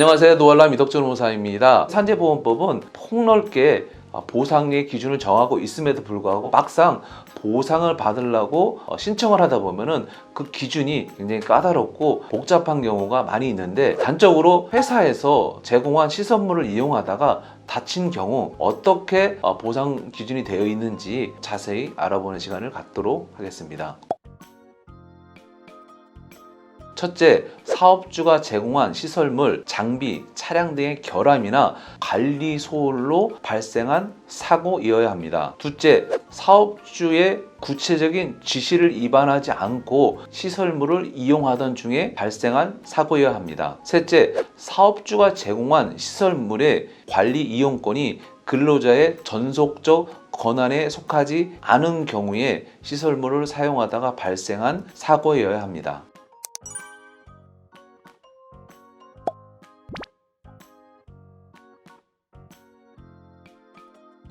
안녕하세요. 노알람 이덕준 호사입니다. 산재보험법은 폭넓게 보상의 기준을 정하고 있음에도 불구하고 막상 보상을 받으려고 신청을 하다 보면은 그 기준이 굉장히 까다롭고 복잡한 경우가 많이 있는데, 단적으로 회사에서 제공한 시설물을 이용하다가 다친 경우 어떻게 보상 기준이 되어 있는지 자세히 알아보는 시간을 갖도록 하겠습니다. 첫째, 사업주가 제공한 시설물, 장비, 차량 등의 결함이나 관리 소홀로 발생한 사고이어야 합니다. 둘째, 사업주의 구체적인 지시를 위반하지 않고 시설물을 이용하던 중에 발생한 사고여야 합니다. 셋째, 사업주가 제공한 시설물의 관리 이용권이 근로자의 전속적 권한에 속하지 않은 경우에 시설물을 사용하다가 발생한 사고여야 합니다.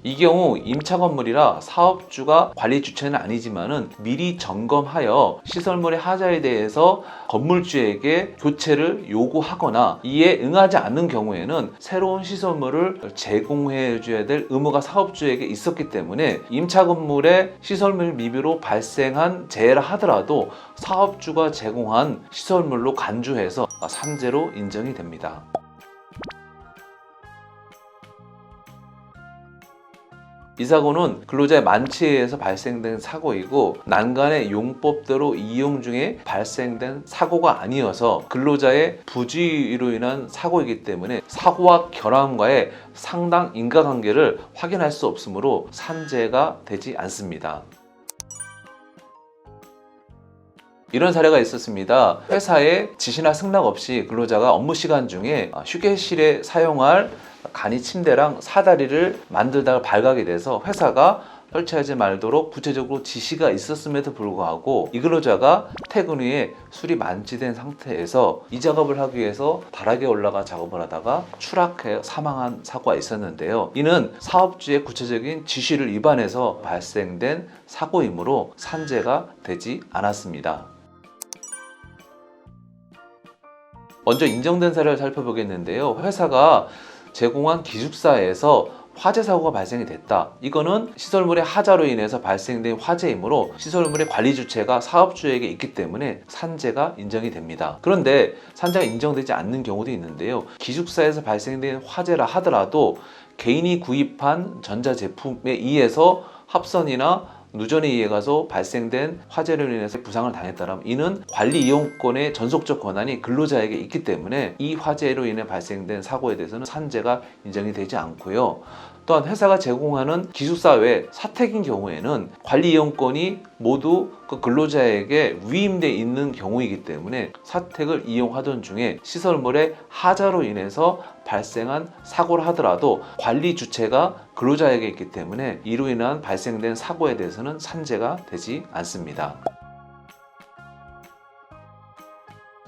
이 경우 임차 건물이라 사업주가 관리 주체는 아니지만은 미리 점검하여 시설물의 하자에 대해서 건물주에게 교체를 요구하거나 이에 응하지 않는 경우에는 새로운 시설물을 제공해 줘야 될 의무가 사업주에게 있었기 때문에 임차 건물의 시설물 미비로 발생한 재해라 하더라도 사업주가 제공한 시설물로 간주해서 산재로 인정이 됩니다. 이 사고는 근로자의 만취에 의해서 발생된 사고이고 난간의 용법대로 이용 중에 발생된 사고가 아니어서 근로자의 부주의로 인한 사고이기 때문에 사고와 결함과의 상당 인과관계를 확인할 수 없으므로 산재가 되지 않습니다. 이런 사례가 있었습니다. 회사에 지시나 승낙 없이 근로자가 업무 시간 중에 휴게실에 사용할 간이 침대랑 사다리를 만들다가 발각이 돼서 회사가 설치하지 말도록 구체적으로 지시가 있었음에도 불구하고 이 근로자가 퇴근 후에 술이 만취된 상태에서 이 작업을 하기 위해서 다락에 올라가 작업을 하다가 추락해 사망한 사고가 있었는데요. 이는 사업주의 구체적인 지시를 위반해서 발생된 사고이므로 산재가 되지 않았습니다. 먼저 인정된 사례를 살펴보겠는데요. 회사가 제공한 기숙사에서 화재 사고가 발생이 됐다. 이거는 시설물의 하자로 인해서 발생된 화재이므로 시설물의 관리 주체가 사업주에게 있기 때문에 산재가 인정이 됩니다. 그런데 산재가 인정되지 않는 경우도 있는데요. 기숙사에서 발생된 화재라 하더라도 개인이 구입한 전자제품에 의해서 합선이나 누전에 의해 가서 발생된 화재로 인해서 부상을 당했다면 이는 관리 이용권의 전속적 권한이 근로자에게 있기 때문에 이 화재로 인해 발생된 사고에 대해서는 산재가 인정이 되지 않고요. 또한 회사가 제공하는 기숙사 외 사택인 경우에는 관리 이용권이 모두 그 근로자에게 위임되어 있는 경우이기 때문에 사택을 이용하던 중에 시설물의 하자로 인해서 발생한 사고를 하더라도 관리 주체가 근로자에게 있기 때문에 이로 인한 발생된 사고에 대해서는 산재가 되지 않습니다.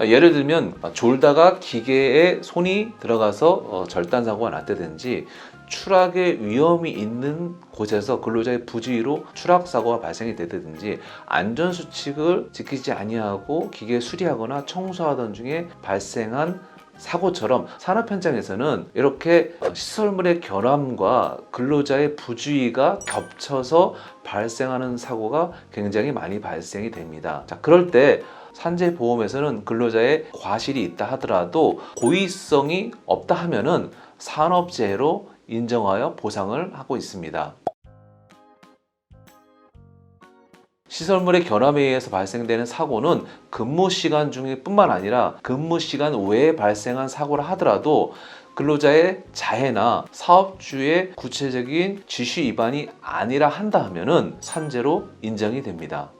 예를 들면 졸다가 기계에 손이 들어가서 절단사고가 났다든지 추락의 위험이 있는 곳에서 근로자의 부주의로 추락사고가 발생이 되든지 안전수칙을 지키지 아니하고 기계 수리하거나 청소하던 중에 발생한 사고처럼 산업 현장에서는 이렇게 시설물의 결함과 근로자의 부주의가 겹쳐서 발생하는 사고가 굉장히 많이 발생이 됩니다. 자, 그럴 때 산재보험에서는 근로자의 과실이 있다 하더라도 고의성이 없다 하면은 산업재해로 인정하여 보상을 하고 있습니다. 시설물의 결함에 의해서 발생되는 사고는 근무 시간 중에 뿐만 아니라 근무 시간 외에 발생한 사고를 하더라도 근로자의 자해나 사업주의 구체적인 지시 위반이 아니라 한다 하면은 산재로 인정이 됩니다.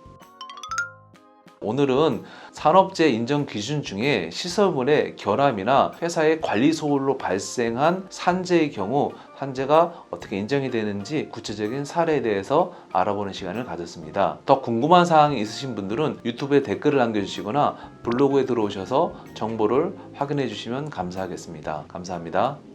오늘은 산업재해 인정 기준 중에 시설물의 결함이나 회사의 관리 소홀로 발생한 산재의 경우 산재가 어떻게 인정이 되는지 구체적인 사례에 대해서 알아보는 시간을 가졌습니다. 더 궁금한 사항이 있으신 분들은 유튜브에 댓글을 남겨주시거나 블로그에 들어오셔서 정보를 확인해 주시면 감사하겠습니다. 감사합니다.